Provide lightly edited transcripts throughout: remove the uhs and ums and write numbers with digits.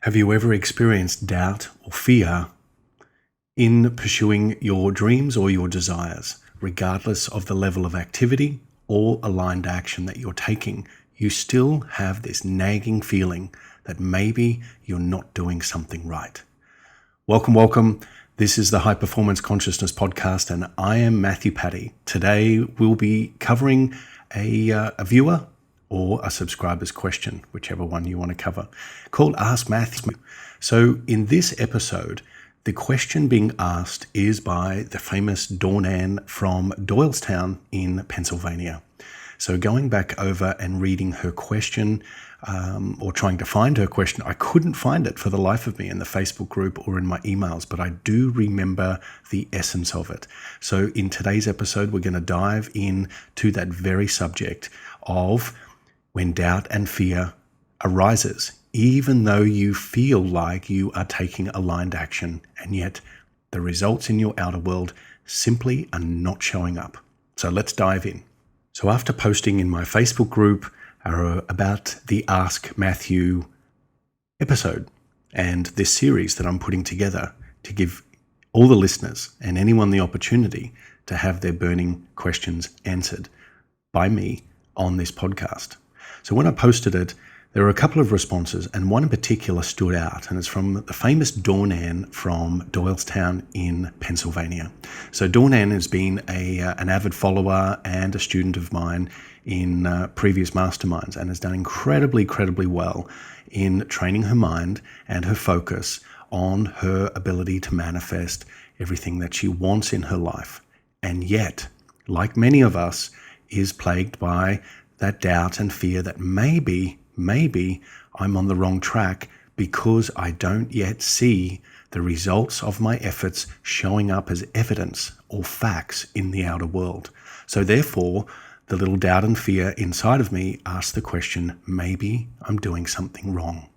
Have you ever experienced doubt or fear in pursuing your dreams or your desires, regardless of the level of activity or aligned action that you're taking? You still have this nagging feeling that maybe you're not doing something right. Welcome. This is the High Performance Consciousness Podcast, and I am Matthew Patty. Today, we'll be covering a viewer or a subscriber's question, whichever one you want to cover, called Ask Matthew. So in this episode, the question being asked is by the famous Dawn Ann from Doylestown in Pennsylvania. So going back over and reading her question, or trying to find her question, I couldn't find it for the life of me in the Facebook group or in my emails, but I do remember the essence of it. So in today's episode, we're going to dive into that very subject of when doubt and fear arises, even though you feel like you are taking aligned action, and yet the results in your outer world simply are not showing up. So let's dive in. So after posting in my Facebook group about the Ask Matthew episode and this series that I'm putting together to give all the listeners and anyone the opportunity to have their burning questions answered by me on this podcast. So when I posted it, there were a couple of responses, and one in particular stood out, and it's from the famous Dawn Ann from Doylestown in Pennsylvania. So Dawn Ann has been an avid follower and a student of mine in previous masterminds, and has done incredibly well in training her mind and her focus on her ability to manifest everything that she wants in her life. And yet, like many of us, is plagued by that doubt and fear that maybe I'm on the wrong track because I don't yet see the results of my efforts showing up as evidence or facts in the outer world. So therefore, the little doubt and fear inside of me asks the question, maybe I'm doing something wrong.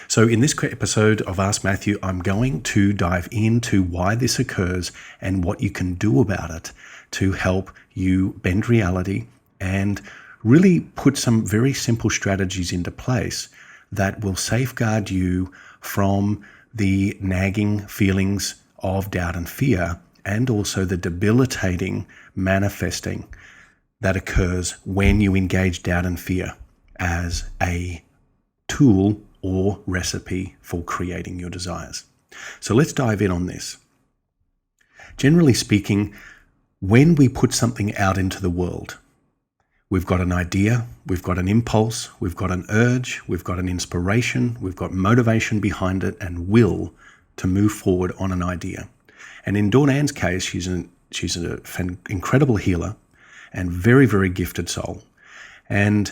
So in this episode of Ask Matthew, I'm going to dive into why this occurs and what you can do about it to help you bend reality and really put some very simple strategies into place that will safeguard you from the nagging feelings of doubt and fear, and also the debilitating manifesting that occurs when you engage doubt and fear as a tool or recipe for creating your desires. So let's dive in on this. Generally speaking, when we put something out into the world, we've got an idea, we've got an impulse, we've got an urge, we've got an inspiration, we've got motivation behind it and will to move forward on an idea. And in Dawn Ann's case, she's an incredible healer and very gifted soul. And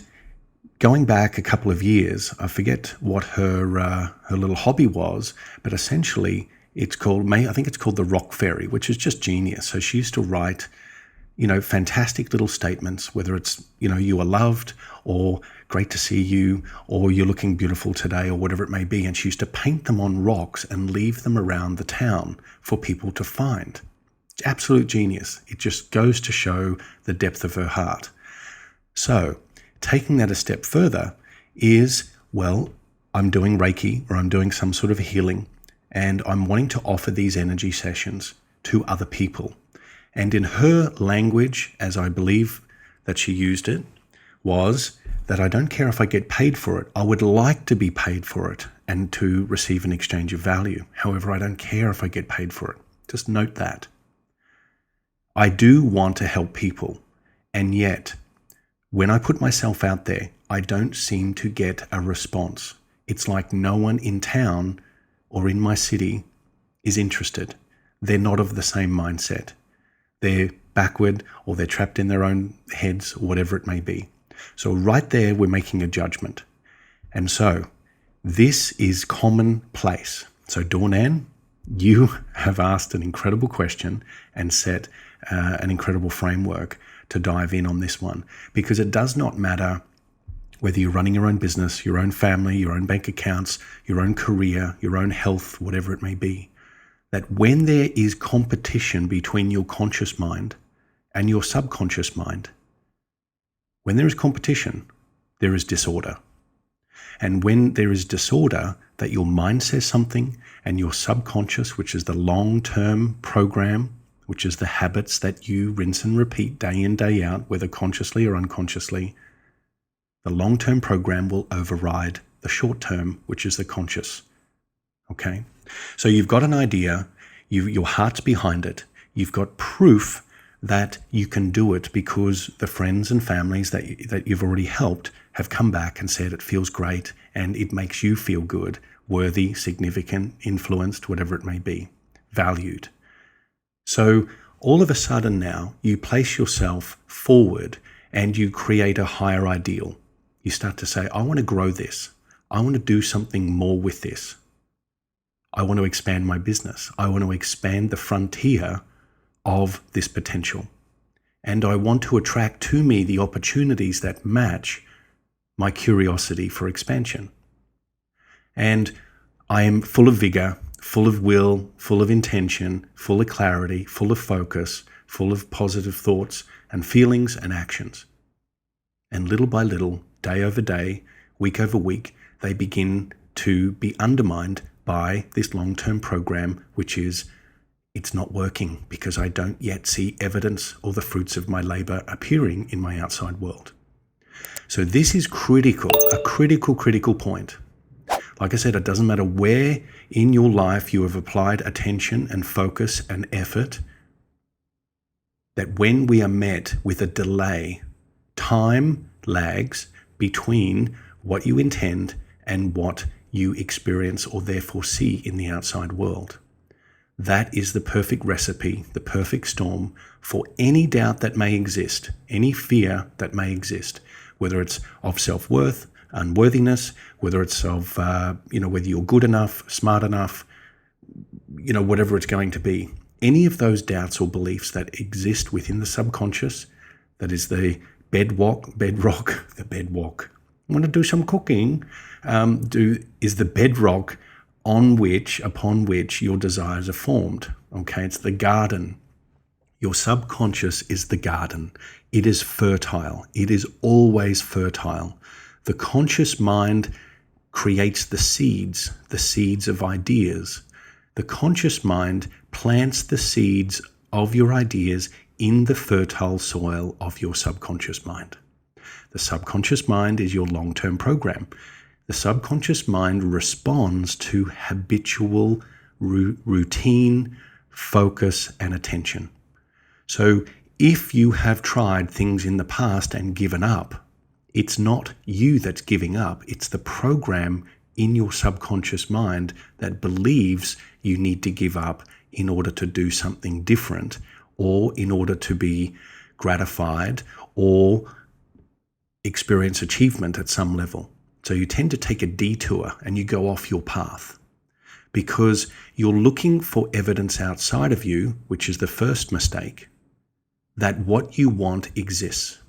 going back a couple of years, I forget what her little hobby was, but essentially I think it's called the Rock Fairy, which is just genius. So she used to write fantastic little statements, whether it's, you are loved, or great to see you, or you're looking beautiful today, or whatever it may be. And she used to paint them on rocks and leave them around the town for people to find. Absolute genius. It just goes to show the depth of her heart. So taking that a step further is, I'm doing Reiki, or I'm doing some sort of healing, and I'm wanting to offer these energy sessions to other people. And in her language, as I believe that she used it, was that I don't care if I get paid for it. I would like to be paid for it and to receive an exchange of value. However, I don't care if I get paid for it. Just note that. I do want to help people. And yet, when I put myself out there, I don't seem to get a response. It's like no one in town or in my city is interested. They're not of the same mindset. They're backward, or they're trapped in their own heads, or whatever it may be. So right there, we're making a judgment. And so this is commonplace. So Dawn Ann, you have asked an incredible question and set an incredible framework to dive in on this one, because it does not matter whether you're running your own business, your own family, your own bank accounts, your own career, your own health, whatever it may be. That when there is competition between your conscious mind and your subconscious mind, when there is competition, there is disorder. And when there is disorder, that your mind says something and your subconscious, which is the long-term program, which is the habits that you rinse and repeat day in, day out, whether consciously or unconsciously, the long-term program will override the short-term, which is the conscious. Okay? So you've got an idea, your heart's behind it, you've got proof that you can do it because the friends and families that you've already helped have come back and said it feels great and it makes you feel good, worthy, significant, influenced, whatever it may be, valued. So all of a sudden now you place yourself forward and you create a higher ideal. You start to say, I want to grow this. I want to do something more with this. I want to expand my business. I want to expand the frontier of this potential. And I want to attract to me the opportunities that match my curiosity for expansion. And I am full of vigor, full of will, full of intention, full of clarity, full of focus, full of positive thoughts and feelings and actions. And little by little, day over day, week over week, they begin to be undermined by this long-term program, which is, it's not working because I don't yet see evidence or the fruits of my labor appearing in my outside world. So this is critical, a critical point. Like I said, it doesn't matter where in your life you have applied attention and focus and effort, that when we are met with a delay, time lags between what you intend and what you experience or therefore see in the outside world. That is the perfect recipe, the perfect storm for any doubt that may exist, any fear that may exist, whether it's of self-worth, unworthiness, whether it's of, whether you're good enough, smart enough, whatever it's going to be. Any of those doubts or beliefs that exist within the subconscious, that is the bedrock. I want to do some cooking, is the bedrock upon which your desires are formed. Okay, it's the garden. Your subconscious is the garden. It is fertile. It is always fertile. The conscious mind creates the seeds of ideas. The conscious mind plants the seeds of your ideas in the fertile soil of your subconscious mind. The subconscious mind is your long-term program. The subconscious mind responds to habitual, routine, focus, and attention. So if you have tried things in the past and given up, it's not you that's giving up. It's the program in your subconscious mind that believes you need to give up in order to do something different or in order to be gratified or experience achievement at some level. So you tend to take a detour and you go off your path because you're looking for evidence outside of you, which is the first mistake, that what you want exists.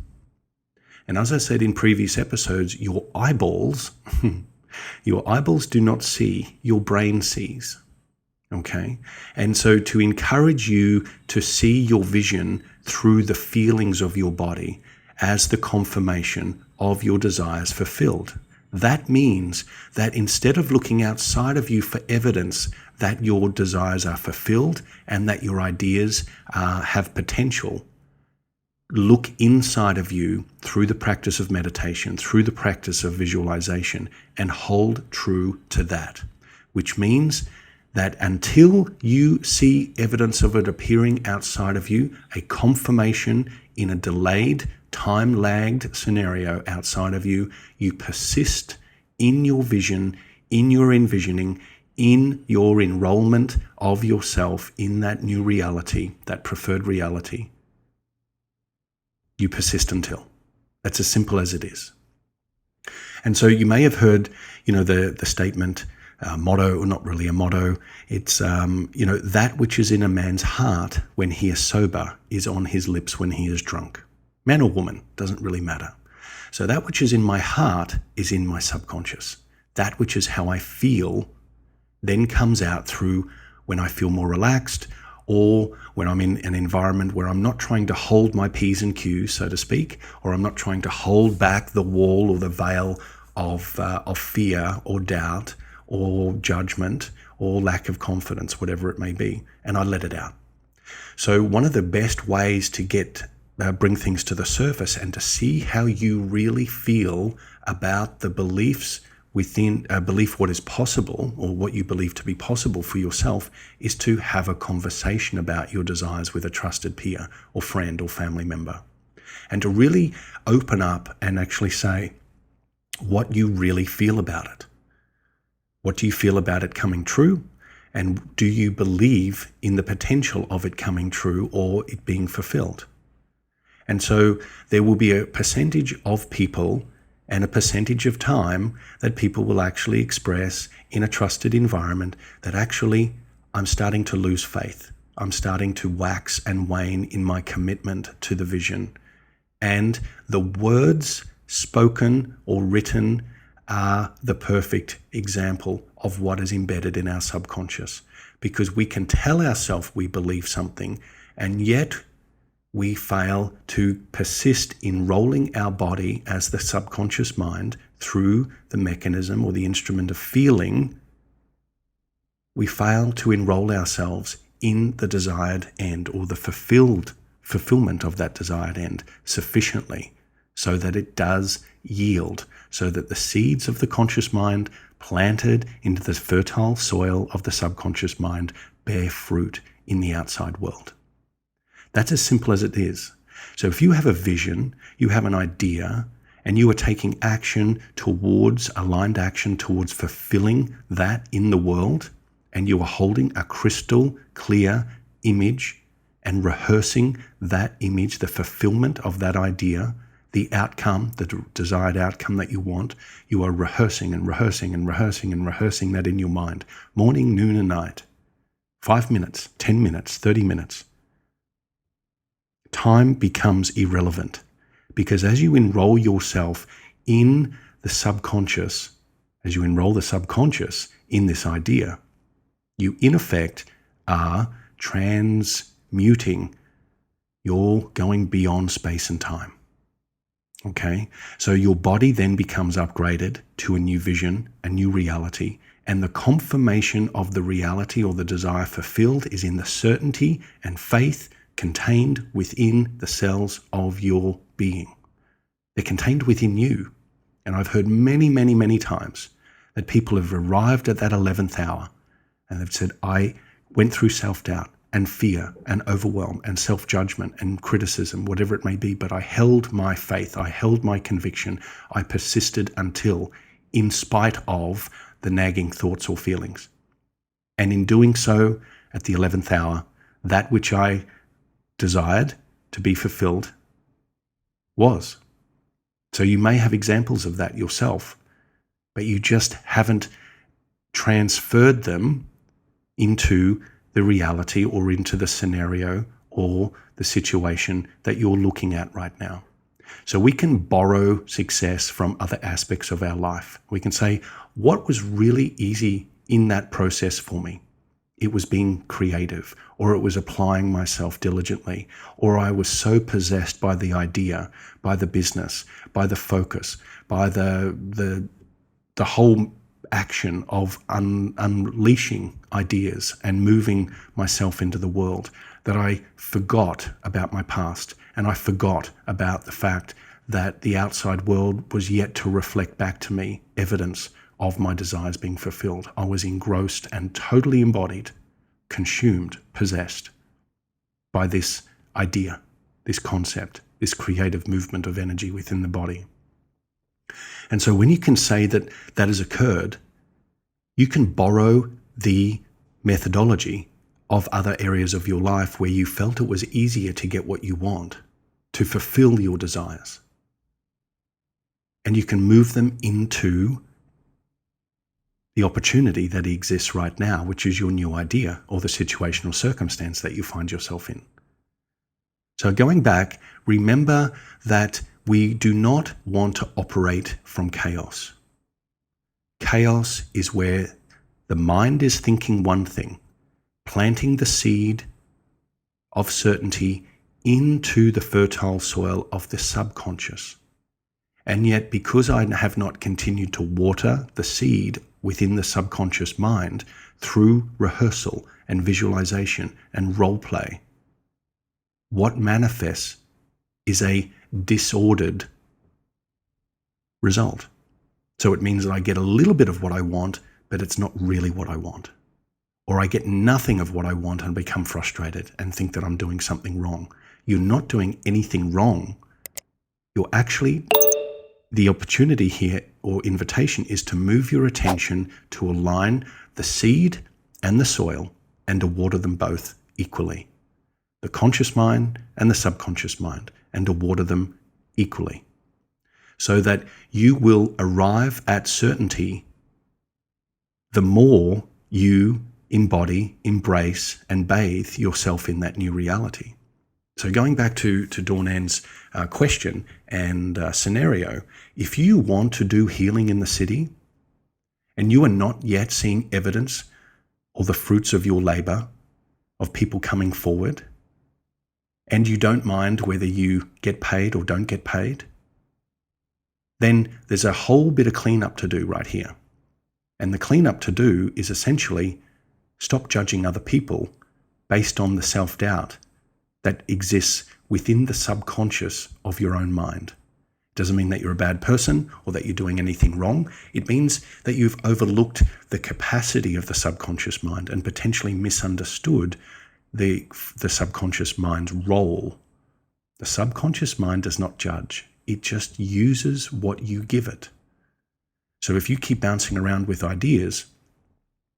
And as I said in previous episodes, your eyeballs do not see, your brain sees. Okay? And so to encourage you to see your vision through the feelings of your body as the confirmation of your desires fulfilled. That means that instead of looking outside of you for evidence that your desires are fulfilled and that your ideas have potential, look inside of you through the practice of meditation, through the practice of visualization, and hold true to that, which means that until you see evidence of it appearing outside of you, a confirmation in a delayed, time-lagged scenario outside of you, you persist in your vision, in your envisioning, in your enrollment of yourself in that new reality, that preferred reality. You persist until. That's as simple as it is. And so you may have heard, the statement, motto, or not really a motto. It's, that which is in a man's heart when he is sober is on his lips when he is drunk. Man or woman, doesn't really matter. So that which is in my heart is in my subconscious. That which is how I feel then comes out through when I feel more relaxed or when I'm in an environment where I'm not trying to hold my P's and Q's, so to speak, or I'm not trying to hold back the wall or the veil of fear or doubt or judgment or lack of confidence, whatever it may be, and I let it out. So one of the best ways to bring things to the surface and to see how you really feel about the beliefs within belief what is possible, or what you believe to be possible for yourself, is to have a conversation about your desires with a trusted peer or friend or family member, and to really open up and actually say what you really feel about it. What do you feel about it coming true? And do you believe in the potential of it coming true or it being fulfilled? And so there will be a percentage of people and a percentage of time that people will actually express in a trusted environment that actually, I'm starting to lose faith. I'm starting to wax and wane in my commitment to the vision. And the words spoken or written are the perfect example of what is embedded in our subconscious, because we can tell ourselves we believe something, and yet we fail to persist in rolling our body as the subconscious mind through the mechanism or the instrument of feeling. We fail to enroll ourselves in the desired end, or the fulfillment of that desired end sufficiently so that it does yield, so that the seeds of the conscious mind planted into the fertile soil of the subconscious mind bear fruit in the outside world. That's as simple as it is. So if you have a vision, you have an idea, and you are taking aligned action towards fulfilling that in the world, and you are holding a crystal clear image and rehearsing that image, the fulfillment of that idea, the outcome, the desired outcome that you want, you are rehearsing and rehearsing and rehearsing and rehearsing that in your mind, morning, noon, and night. 5 minutes, 10 minutes, 30 minutes. Time becomes irrelevant, because as you enroll yourself in the subconscious, as you enroll the subconscious in this idea, you in effect are transmuting. You're going beyond space and time. Okay, so your body then becomes upgraded to a new vision, a new reality, and the confirmation of the reality or the desire fulfilled is in the certainty and faith contained within the cells of your being. They're contained within you. And I've heard many, many, many times that people have arrived at that 11th hour and they've said, I went through self-doubt and fear and overwhelm and self-judgment and criticism, whatever it may be, but I held my faith, I held my conviction, I persisted until, in spite of the nagging thoughts or feelings. And in doing so, at the 11th hour, that which I desired to be fulfilled was. So you may have examples of that yourself, but you just haven't transferred them into the reality or into the scenario or the situation that you're looking at right now. So we can borrow success from other aspects of our life. We can say, what was really easy in that process for me? It was being creative, or it was applying myself diligently, or I was so possessed by the idea, by the business, by the focus, by the whole action of unleashing ideas and moving myself into the world, that I forgot about my past, and I forgot about the fact that the outside world was yet to reflect back to me evidence of my desires being fulfilled. I was engrossed and totally embodied, consumed, possessed by this idea, this concept, this creative movement of energy within the body. And so when you can say that that has occurred, you can borrow the methodology of other areas of your life where you felt it was easier to get what you want, to fulfill your desires. And you can move them into the opportunity that exists right now, which is your new idea or the situation or circumstance that you find yourself in. So going back, remember that we do not want to operate from chaos. Chaos is where the mind is thinking one thing, planting the seed of certainty into the fertile soil of the subconscious. And yet, because I have not continued to water the seed within the subconscious mind through rehearsal and visualization and role play, what manifests is a disordered result. So it means that I get a little bit of what I want, but it's not really what I want. Or I get nothing of what I want and become frustrated and think that I'm doing something wrong. You're not doing anything wrong. You're actually, the opportunity here or invitation is to move your attention to align the seed and the soil and to water them both equally. The conscious mind and the subconscious mind, and to water them equally. So that you will arrive at certainty the more you embody, embrace, and bathe yourself in that new reality. So going back to Dawn Ann's question and scenario, if you want to do healing in the city and you are not yet seeing evidence or the fruits of your labor of people coming forward, and you don't mind whether you get paid or don't get paid, then there's a whole bit of cleanup to do right here. And the cleanup to do is essentially stop judging other people based on the self-doubt that exists within the subconscious of your own mind. It doesn't mean that you're a bad person or that you're doing anything wrong. It means that you've overlooked the capacity of the subconscious mind and potentially misunderstood the subconscious mind's role. The subconscious mind does not judge. It just uses what you give it. So if you keep bouncing around with ideas,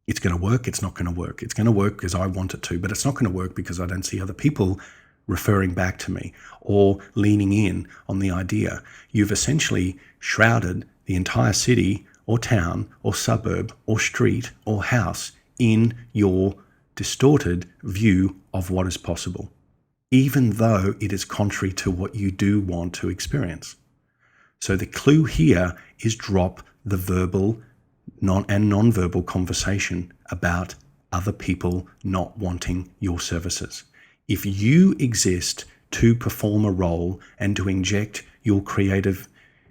it's going to work, it's not going to work. It's going to work because I want it to, but it's not going to work because I don't see other people referring back to me or leaning in on the idea. You've essentially shrouded the entire city or town or suburb or street or house in your distorted view of what is possible, even though it is contrary to what you do want to experience. So the clue here is drop the verbal and non-verbal conversation about other people not wanting your services. If you exist to perform a role and to inject your creative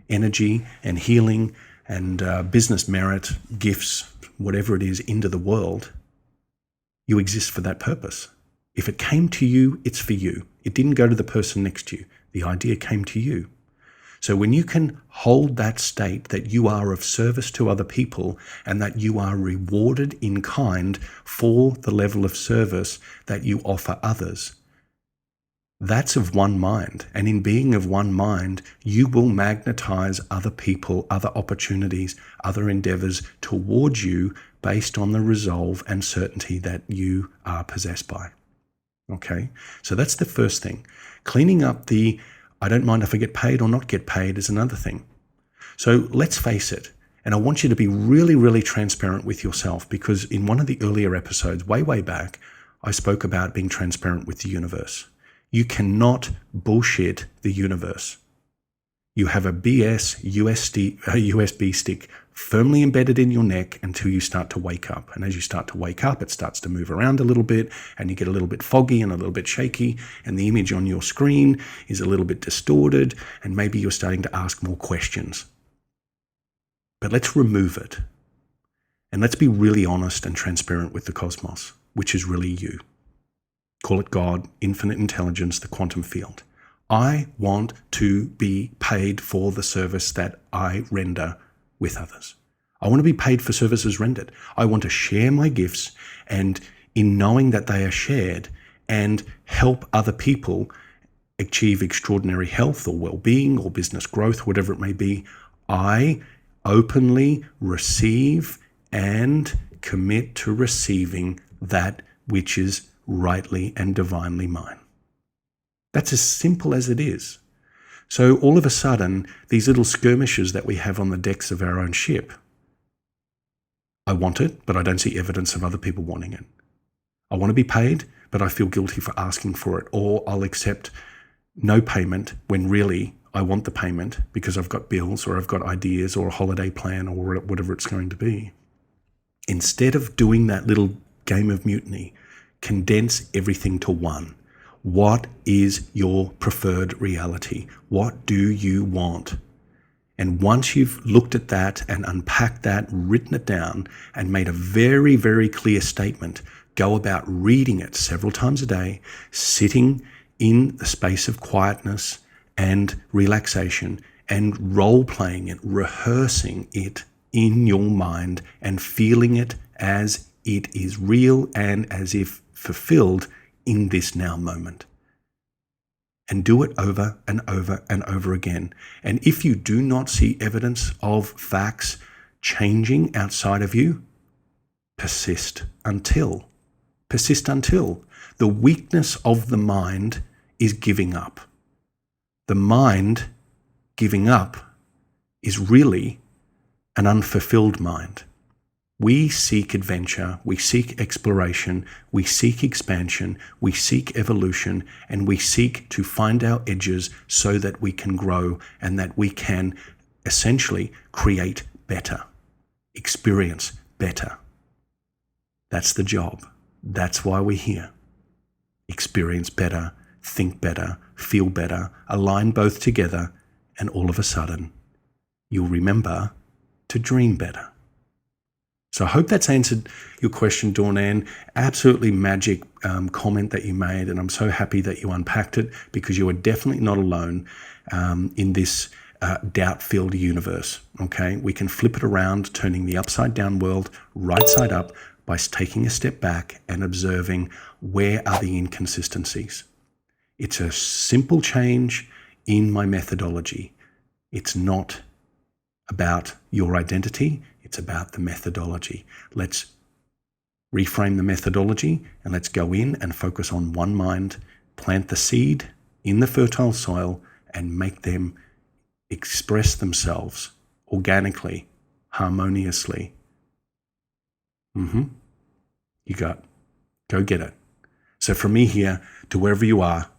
energy and healing and business merit, gifts, whatever it is, into the world, you exist for that purpose. If it came to you, it's for you. It didn't go to the person next to you. The idea came to you. So when you can hold that state that you are of service to other people and that you are rewarded in kind for the level of service that you offer others, that's of one mind. And in being of one mind, you will magnetize other people, other opportunities, other endeavors towards you based on the resolve and certainty that you are possessed by. Okay? So that's the first thing. Cleaning up the I don't mind if I get paid or not get paid is another thing. So let's face it. And I want you to be really, really transparent with yourself, because in one of the earlier episodes, way back, I spoke about being transparent with the universe. You cannot bullshit the universe. You have a BS USB stick firmly embedded in your neck until you start to wake up. And as you start to wake up, it starts to move around a little bit and you get a little bit foggy and a little bit shaky, and the image on your screen is a little bit distorted, and maybe you're starting to ask more questions. But let's remove it. And let's be really honest and transparent with the cosmos, which is really you. Call it God, infinite intelligence, the quantum field. I want to be paid for the service that I render with others. I want to be paid for services rendered. I want to share my gifts, and in knowing that they are shared, and help other people achieve extraordinary health or well-being or business growth, whatever it may be, I openly receive and commit to receiving that which is rightly and divinely mine. That's as simple as it is. So all of a sudden, these little skirmishes that we have on the decks of our own ship, I want it, but I don't see evidence of other people wanting it. I want to be paid, but I feel guilty for asking for it. Or I'll accept no payment when really I want the payment because I've got bills or I've got ideas or a holiday plan or whatever it's going to be. Instead of doing that little game of mutiny, condense everything to one. What is your preferred reality? What do you want? And once you've looked at that and unpacked that, written it down, and made a very, very clear statement, go about reading it several times a day, sitting in the space of quietness and relaxation, and role-playing it, rehearsing it in your mind and feeling it as it is real and as if fulfilled in this now moment. And do it over and over and over again. And if you do not see evidence of facts changing outside of you, persist until. Persist until. The weakness of the mind is giving up. The mind giving up is really an unfulfilled mind. We seek adventure, we seek exploration, we seek expansion, we seek evolution, and we seek to find our edges so that we can grow and that we can essentially create better, experience better. That's the job. That's why we're here. Experience better, think better, feel better, align both together, and all of a sudden, you'll remember to dream better. So I hope that's answered your question, Dawn-Ann. Absolutely magic comment that you made, and I'm so happy that you unpacked it, because you are definitely not alone in this doubt-filled universe, okay? We can flip it around, turning the upside-down world right side up by taking a step back and observing where are the inconsistencies. It's a simple change in my methodology. It's not about your identity, it's about the methodology. Let's reframe the methodology and let's go in and focus on one mind, plant the seed in the fertile soil and make them express themselves organically, harmoniously. You go get it. So from me here to wherever you are,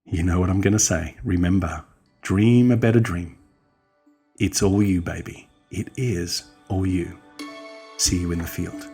you know what I'm going to say. Remember, dream a better dream. It's all you, baby. It is all you. See you in the field.